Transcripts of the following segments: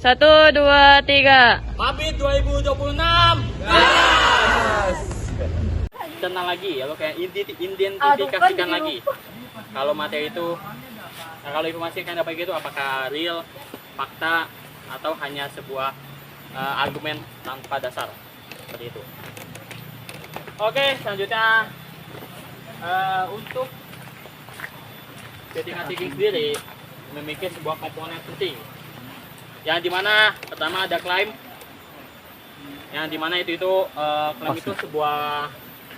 1, 2, 3. Mabit 2026. Yes. Kenal lagi ya, lo kayak identifikasikan lagi. Kalau materi itu, kalau informasi yang dapat gitu, apakah real, fakta, atau hanya sebuah argumen tanpa dasar, seperti itu. Oke, selanjutnya untuk settingan thinking sendiri memiliki sebuah komponen penting, yang dimana pertama ada klaim, yang dimana itu klaim itu sebuah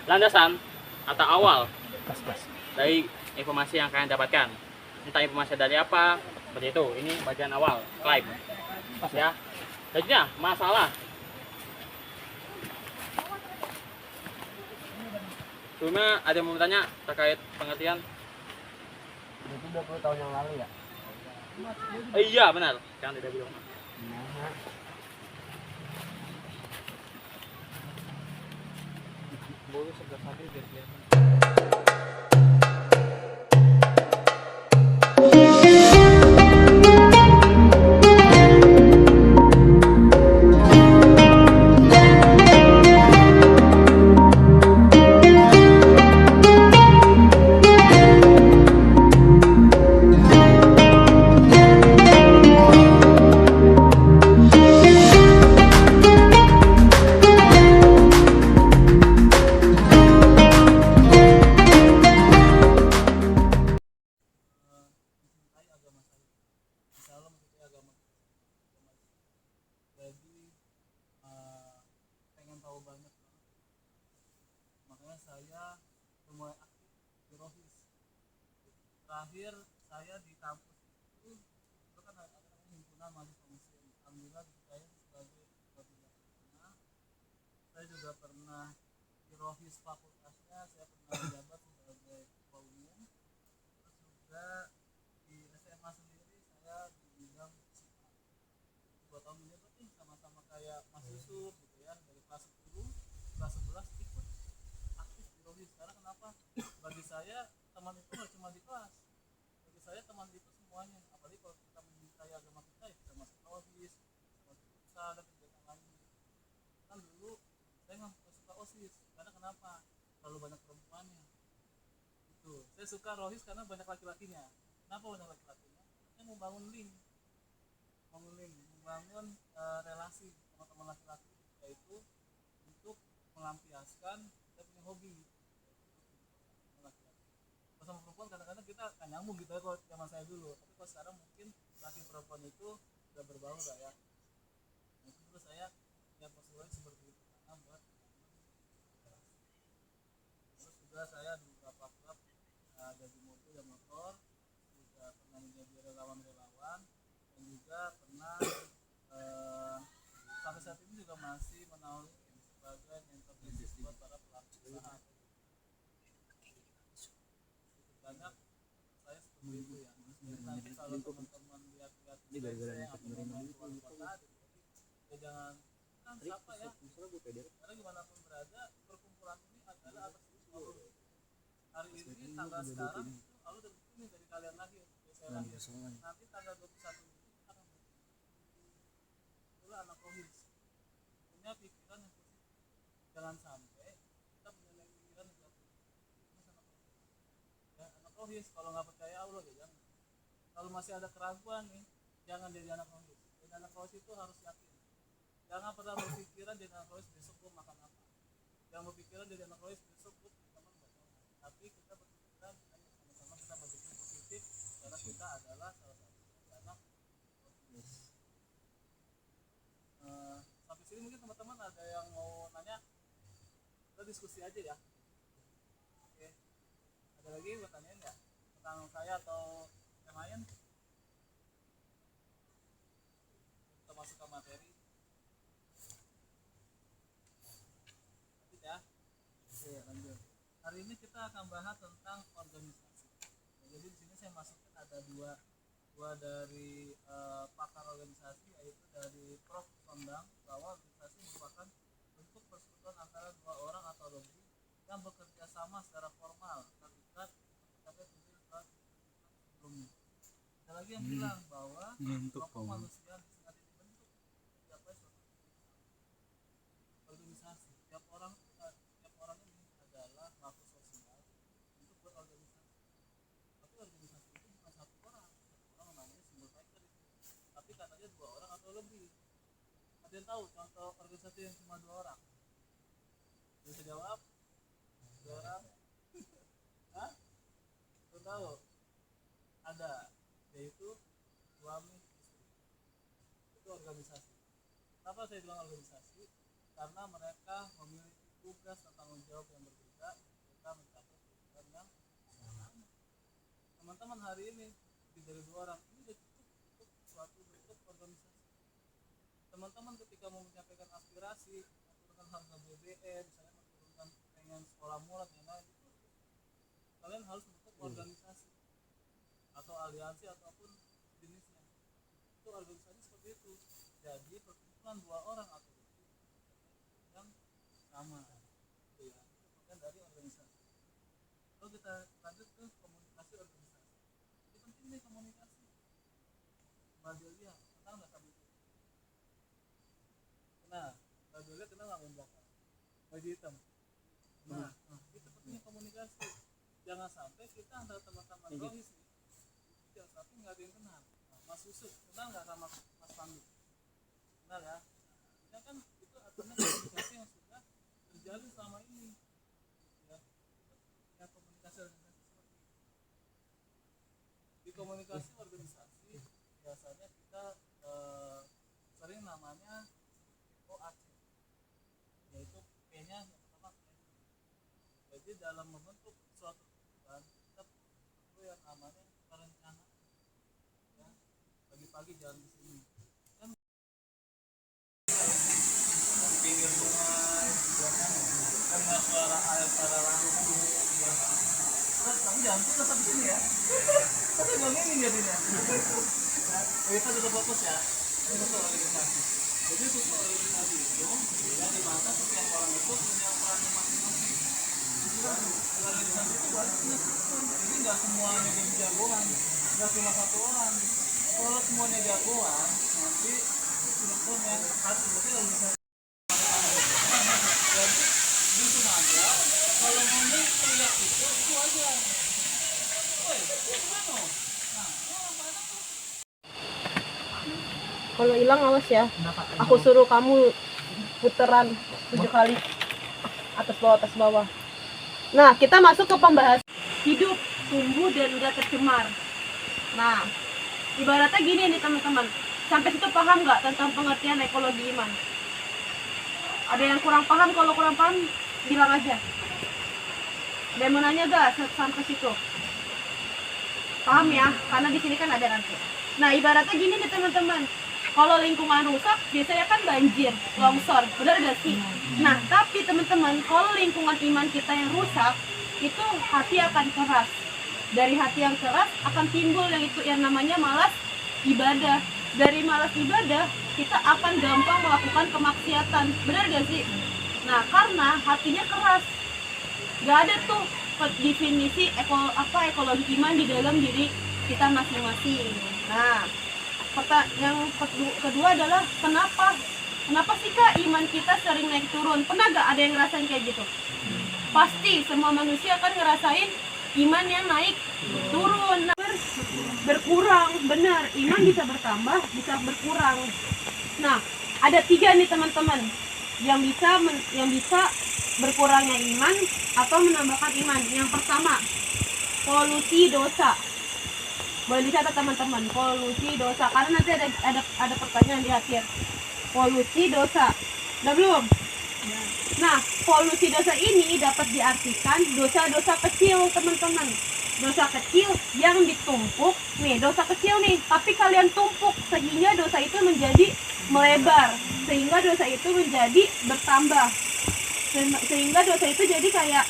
landasan atau awal dari informasi yang kalian dapatkan, entah informasi dari apa, seperti itu. Ini bagian awal klaim ya. Selanjutnya masalah. Sebelumnya ada yang mau bertanya terkait pengertian? Itu 20 tahun yang lalu ya? Iya benar, jangan tidak bilang. Boleh sebelah samping biar kelihatan. Pengen tahu banyak banget, makanya saya mulai aktif di Rohis. Terakhir saya di kampus itu kan ada himpunan mahasiswa muslim. Alhamdulillah di saya sebagai ketua pelaksana. Saya juga pernah di Rohis fakultasnya, saya pernah menjabat sebagai ketua umum. Terus juga di SMA sendiri saya di bidang psikologi. 2 tahun ini berarti sama-sama kayak Mas Yusuf gitu ya, dari kelas 10, kelas 11 ikut aktif di Rohis. Karena kenapa? Bagi saya teman itu nggak cuma di kelas, bagi saya teman itu semuanya. Apalagi kalau kita mencintai agama kita, ya kita masuk Rohis, masuk futsal dan kegiatan lainnya. Kan dulu saya nggak suka OSIS, karena kenapa? Terlalu banyak perempuannya. Itu saya suka Rohis karena banyak laki-lakinya. Kenapa banyak laki-lakinya? Saya mau bangun link, membangun relasi teman-teman laki-laki, yaitu untuk melampiaskan kita punya hobi laki-laki. Kalau sama perempuan kadang-kadang kita nggak nyambung gitu ya kalau zaman saya dulu, tapi kalau sekarang mungkin laki perempuan itu udah berbaur lah ya. Nah, itu terus saya ya positif seperti itu karena buat relasi. Terus juga saya di beberapa klub ada di mobil dan motor, juga pernah menjadi relawan-relawan, dan juga pernah sampai saat ini juga masih menaungi sebagai mentor bisnis buat para pelaku usaha. Banyak saya seperti itu ya. Nanti kalau teman-teman lihat-lihat saya ngomong keluar kota, ya jangan kan siapa ya, karena gimana pun berada perkumpulan ini adalah atas semua. Hari ini tanggal sekarang itu lalu udah begini dari kalian lahir, dari saya lahir. Nanti tanggal 21 Juni akan itulah anak Rohis punya pikiran yang positif. Jangan sampai kita punya pikiran negatif. Ya, anak Rohis kalau nggak percaya Allah ya jangan. Kalau masih ada keraguan nih, jangan jadi anak Rohis. Jadi anak Rohis itu harus yakin. Jangan pernah berpikiran jadi anak Rohis besok gue makan apa. Jangan berpikiran jadi anak Rohis besok gue teman buat apa. Tapi kita berpikiran ayo sama-sama kita berpikir positif karena kita adalah salah satu anak Rohis. Sampai sini mungkin teman-teman ada yang mau nanya, kita diskusi aja ya. Oke, ada lagi pertanyaan nggak tentang saya atau yang lain? Kita masuk ke materi. Lanjut ya. Oke, lanjut. Hari ini kita akan bahas tentang organisasi. Jadi di sini saya masukkan ada dua dari pakar organisasi, yaitu dari Prof. Sondang, bahwa organisasi merupakan bentuk persekutuan antara 2 orang atau lebih yang bekerja sama secara formal terikat mencapai tujuan sebelumnya. Ada lagi yang bilang bahwa kelompok manusia disingkat dibentuk Ada yang tahu contoh organisasi yang cuma 2 orang? Bisa jawab? 2 orang? Hah? Belum tahu? Ada, yaitu suami istri. Itu organisasi. Kenapa saya bilang organisasi? Karena mereka memiliki tugas dan tanggung jawab yang berbeda. Mereka mencapai tujuan yang sama. Teman-teman hari ini lebih dari 2 orang, ini sudah cukup untuk suatu bentuk organisasi. Teman-teman ketika mau menyampaikan aspirasi, menurunkan harga BBM, misalnya menurunkan pengen sekolah murah dan lain, itu kalian harus membentuk organisasi atau aliansi ataupun jenisnya. Itu organisasi seperti itu. Jadi perkumpulan 2 orang atau lebih yang sama. Itu ya, itu bagian dari organisasi. Lalu kita lanjut ke komunikasi organisasi. Ini penting nih komunikasi. Mbak Delia, kenal nggak sama itu? Nah, Mbak Delia kenal nggak sama belakang? Baju hitam. Nah, itu pentingnya komunikasi. Jangan sampai kita antara teman-teman rohis nih, jangan sampai nggak ada yang kenal. Nah, Mas Yusuf kenal nggak sama Mas Pandu? Kenal ya? Ya kan itu artinya komunikasi yang sudah terjalin selama ini. Ya, ya komunikasi organisasi seperti itu. Di komunikasi organisasi biasanya kita sering namanya OAC, yaitu P-nya yang pertama planning. Jadi dalam membentuk suatu tujuan kita perlu yang namanya perencanaan. Ya, pagi-pagi jalan di sini kan pinggir sungai, kan nggak suara air pada langsung. Terus kamu jangan tuh tetap di sini ya. Tapi nggak ini jadinya. Kita tetap fokus ya. Ini untuk organisasi. Jadi untuk organisasi itu ya di mana setiap orang itu punya peran masing-masing. Organisasi itu banyak punya struktur. Jadi nggak semuanya jadi jagoan, nggak cuma 1 orang. Kalau semuanya jagoan, nanti strukturnya harus berarti organisasi. Jadi itu aja. Kalau ngomong teriak itu aja. Woi, gimana? Nah, mana tuh? Kalau hilang awas ya. Aku suruh kamu puteran 7 kali atas bawah. Nah, kita masuk ke pembahasan hidup, tumbuh dan udah tercemar. Nah, ibaratnya gini nih teman-teman. Sampai situ paham nggak tentang pengertian ekologi iman? Ada yang kurang paham? Kalau kurang paham, bilang aja. Ada yang mau nanya nggak sampai situ? Paham ya? Karena di sini kan ada nanti. Nah, ibaratnya gini nih teman-teman. Kalau lingkungan rusak, biasanya kan banjir, longsor, benar gak sih? Nah, tapi teman-teman, kalau lingkungan iman kita yang rusak, itu hati akan keras. Dari hati yang keras akan timbul yang itu yang namanya malas ibadah. Dari malas ibadah, kita akan gampang melakukan kemaksiatan, benar gak sih? Nah, karena hatinya keras, gak ada tuh definisi ekologi iman di dalam diri kita masing-masing. Nah, yang kedua adalah kenapa sih Kak iman kita sering naik turun? Pernah gak ada yang ngerasain kayak gitu? Pasti semua manusia kan ngerasain iman yang naik turun. Nah, berkurang, benar. Iman bisa bertambah, bisa berkurang. Nah, ada 3 nih teman-teman yang bisa berkurangnya iman atau menambahkan iman. Yang pertama, polusi dosa. Boleh dicatat teman-teman, polusi dosa, karena nanti ada pertanyaan di akhir. Polusi dosa, udah belum? Nah, polusi dosa ini dapat diartikan dosa-dosa kecil teman-teman. Dosa kecil yang ditumpuk, nih dosa kecil nih, tapi kalian tumpuk sehingga dosa itu menjadi melebar, sehingga dosa itu menjadi bertambah, sehingga dosa itu jadi kayak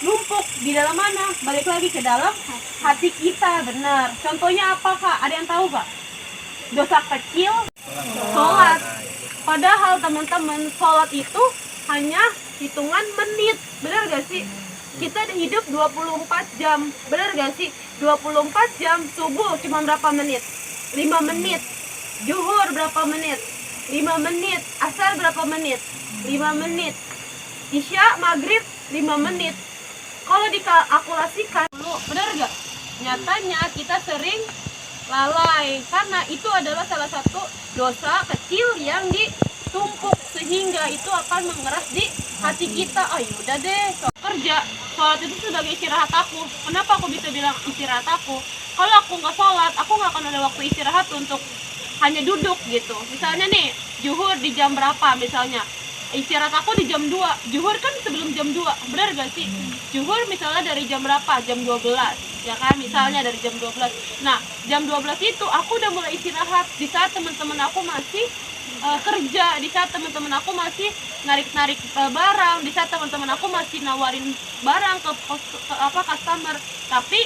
numpuk di dalam mana? Balik lagi ke dalam hati kita, benar. Contohnya apa Kak? Ada yang tahu Kak? Dosa kecil, sholat. Padahal teman-teman, sholat itu hanya hitungan menit, benar gak sih? Kita hidup 24 jam, benar gak sih? 24 jam, subuh cuma berapa menit? 5 menit. Zuhur berapa menit? 5 menit. Asar berapa menit? 5 menit. Isya, maghrib 5 menit. Kalau dikalkulasikan dulu, benar gak? Nyatanya kita sering lalai, karena itu adalah salah satu dosa kecil yang tumpuk sehingga itu akan mengeras di hati kita. Oh yaudah deh, kerja sholat itu sebagai istirahat aku. Kenapa aku bisa bilang istirahat aku? Kalau aku nggak sholat, aku nggak akan ada waktu istirahat untuk hanya duduk gitu. Misalnya nih, zuhur di jam berapa misalnya, istirahat aku di jam 2. Zuhur kan sebelum jam 2, benar gak sih? Zuhur misalnya dari jam berapa? Jam 12, ya kan? Misalnya dari jam 12. Nah, jam 12 itu aku udah mulai istirahat. Di saat teman-teman aku masih kerja, di saat teman-teman aku masih narik-narik barang, di saat teman-teman aku masih nawarin barang ke customer. Tapi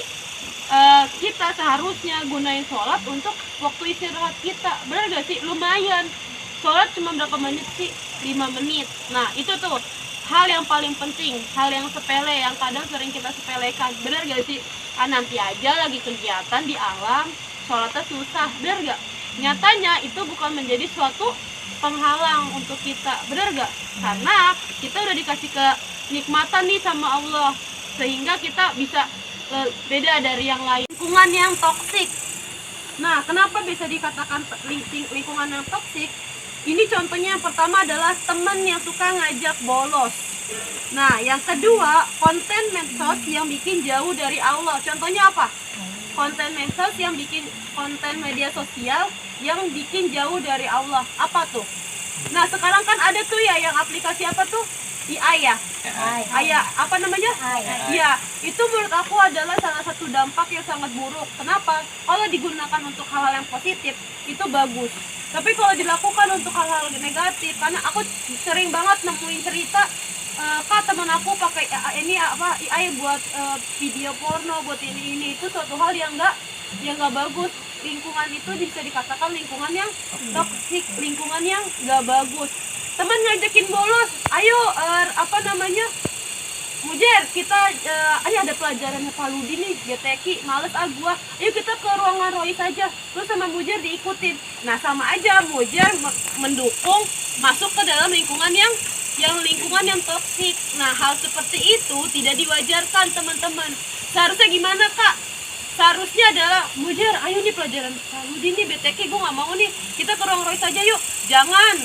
kita seharusnya gunain sholat untuk waktu istirahat kita, benar gak sih? Lumayan, sholat cuma berapa menit sih? 5 menit. Nah itu tuh hal yang paling penting, hal yang sepele yang kadang sering kita sepelekan, benar gak sih? Nanti aja lagi kegiatan di alam, sholatnya susah, benar gak? Nyatanya itu bukan menjadi suatu penghalang untuk kita, benar gak? Karena kita udah dikasih kenikmatan nih sama Allah, sehingga kita bisa beda dari yang lain. Lingkungan yang toksik. Nah, kenapa bisa dikatakan lingkungan yang toksik? Ini contohnya yang pertama adalah teman yang suka ngajak bolos. Nah, yang kedua, konten medsos yang bikin jauh dari Allah. Contohnya apa? Konten medsos yang bikin, konten media sosial yang bikin jauh dari Allah. Apa tuh? Nah, sekarang kan ada tuh ya yang aplikasi apa tuh? AI ya? AI. Apa namanya? Iya, itu menurut aku adalah salah satu dampak yang sangat buruk. Kenapa? Kalau digunakan untuk hal-hal yang positif, itu bagus. Tapi kalau dilakukan untuk hal-hal negatif, karena aku sering banget nemuin cerita, Kak, teman aku pakai ini apa AI buat video porno, buat ini itu suatu hal yang nggak bagus. Lingkungan itu bisa dikatakan lingkungan yang toksik, lingkungan yang nggak bagus. Teman ngajakin bolos, ayo apa namanya, Mujer, kita ini ada pelajarannya Pak Ludi nih, GTK, males gua, ayo kita ke ruangan Roy saja. Terus sama Mujer diikutin. Nah sama aja, Mujer mendukung masuk ke dalam lingkungan yang lingkungan yang toksik. Nah hal seperti itu tidak diwajarkan teman-teman. Seharusnya gimana Kak? Seharusnya adalah, Mujer, ayo nih pelajaran Pak Ludi nih, BTK, gue gak mau nih, kita ke ruang Roy saja yuk. Jangan,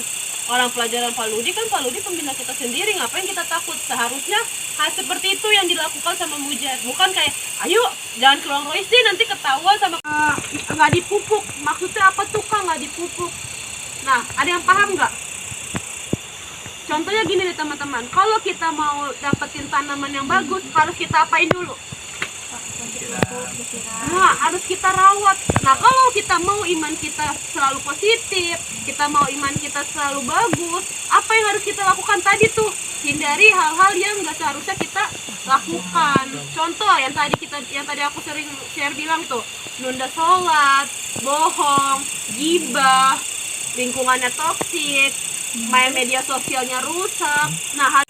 orang pelajaran Pak Ludi kan Pak Ludi pembina kita sendiri, ngapain kita takut? Seharusnya hal seperti itu yang dilakukan sama Mujer, bukan kayak ayo jangan ke ruang Roy sih, nanti ketahuan sama nggak dipupuk. Maksudnya apa tuh Kak nggak dipupuk? Nah ada yang paham nggak? Contohnya gini nih teman-teman, kalau kita mau dapetin tanaman yang bagus harus kita apain dulu? Nah, harus kita rawat. Nah, kalau kita mau iman kita selalu positif, kita mau iman kita selalu bagus, apa yang harus kita lakukan tadi tuh? Hindari hal-hal yang nggak seharusnya kita lakukan. Contoh yang tadi aku sering share bilang tuh, nunda sholat, bohong, gibah, lingkungannya toksik, main media sosialnya rusak. Nah,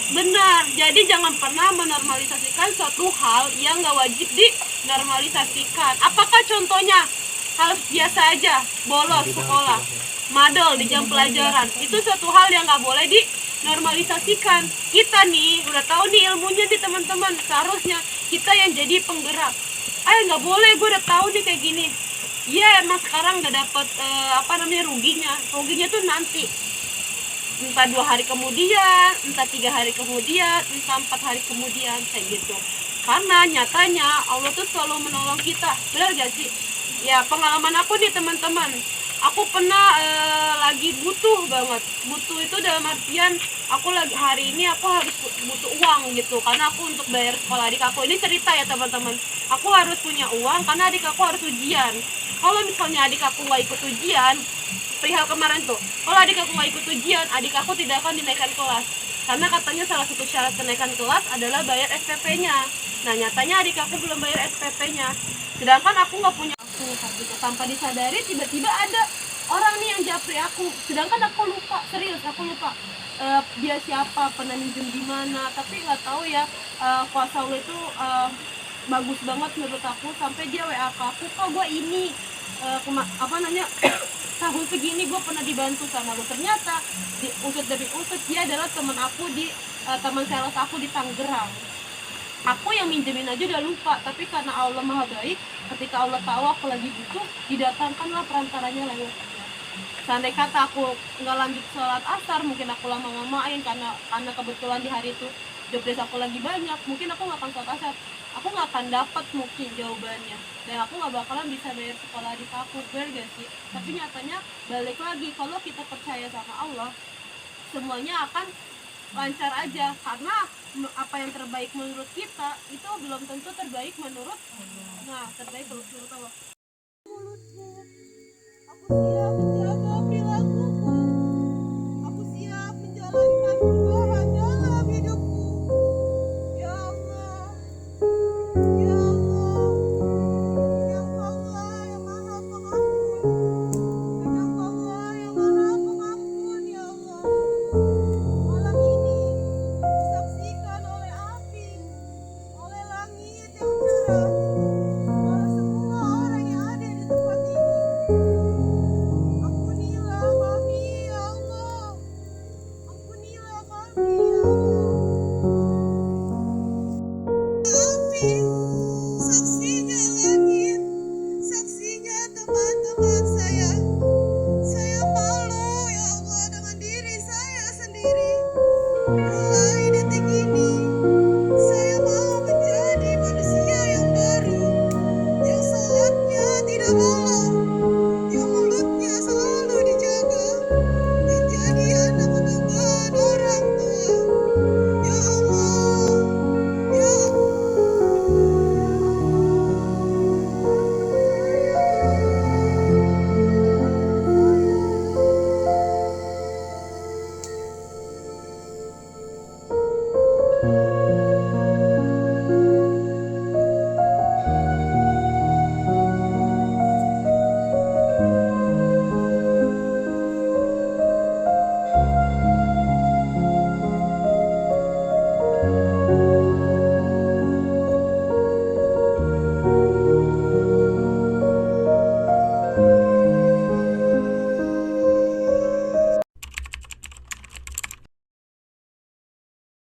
benar, jadi jangan pernah menormalisasikan suatu hal yang nggak wajib dinormalisasikan. Apakah contohnya? Hal biasa aja, bolos sekolah, madol di jam pelajaran, itu suatu hal yang nggak boleh dinormalisasikan. Kita nih udah tahu nih ilmunya nih teman-teman, seharusnya kita yang jadi penggerak. Nggak boleh, gue udah tahu nih kayak gini. Iya emang sekarang nggak dapet ruginya tuh nanti. Entah 2 hari kemudian, entah 3 hari kemudian, entah 4 hari kemudian, kayak gitu. Karena nyatanya Allah tuh selalu menolong kita, benar gak sih? Ya pengalaman aku nih teman-teman, aku pernah lagi butuh banget. Butuh itu dalam artian aku lagi hari ini aku harus butuh uang gitu, karena aku untuk bayar sekolah adik aku. Ini cerita ya teman-teman, aku harus punya uang karena adik aku harus ujian. Kalau misalnya adik aku nggak ikut ujian, perihal kemarin tuh, kalau adik aku nggak ikut ujian, adik aku tidak akan dinaikkan kelas, karena katanya salah satu syarat kenaikan kelas adalah bayar SPP-nya. Nah nyatanya adik aku belum bayar SPP-nya, sedangkan aku nggak punya. Aku gitu, tanpa disadari tiba-tiba ada orang nih yang japri aku, sedangkan aku lupa, serius aku lupa dia siapa, pernah minjem di mana. Tapi nggak tahu ya, kuasa Allah itu bagus banget menurut aku, sampai dia WA ke aku, kok gue ini tahun segini gue pernah dibantu sama lo. Ternyata di usut demi usut dia adalah teman aku di teman sales aku di Tangerang. Aku yang minjemin aja udah lupa, tapi karena Allah maha baik, ketika Allah tahu aku lagi butuh, didatangkanlah perantaranya lewat dia. seandai kata aku nggak lanjut sholat asar, mungkin aku lama-lamain karena kebetulan di hari itu job desk aku lagi banyak, mungkin aku nggak akan sholat asar, aku nggak akan dapat mungkin jawabannya, dan aku nggak bakalan bisa bayar sekolah adik aku, bener gak sih? Tapi nyatanya balik lagi, kalau kita percaya sama Allah, semuanya akan lancar aja, karena apa yang terbaik menurut kita itu belum tentu terbaik menurut, nah terbaik menurut Allah.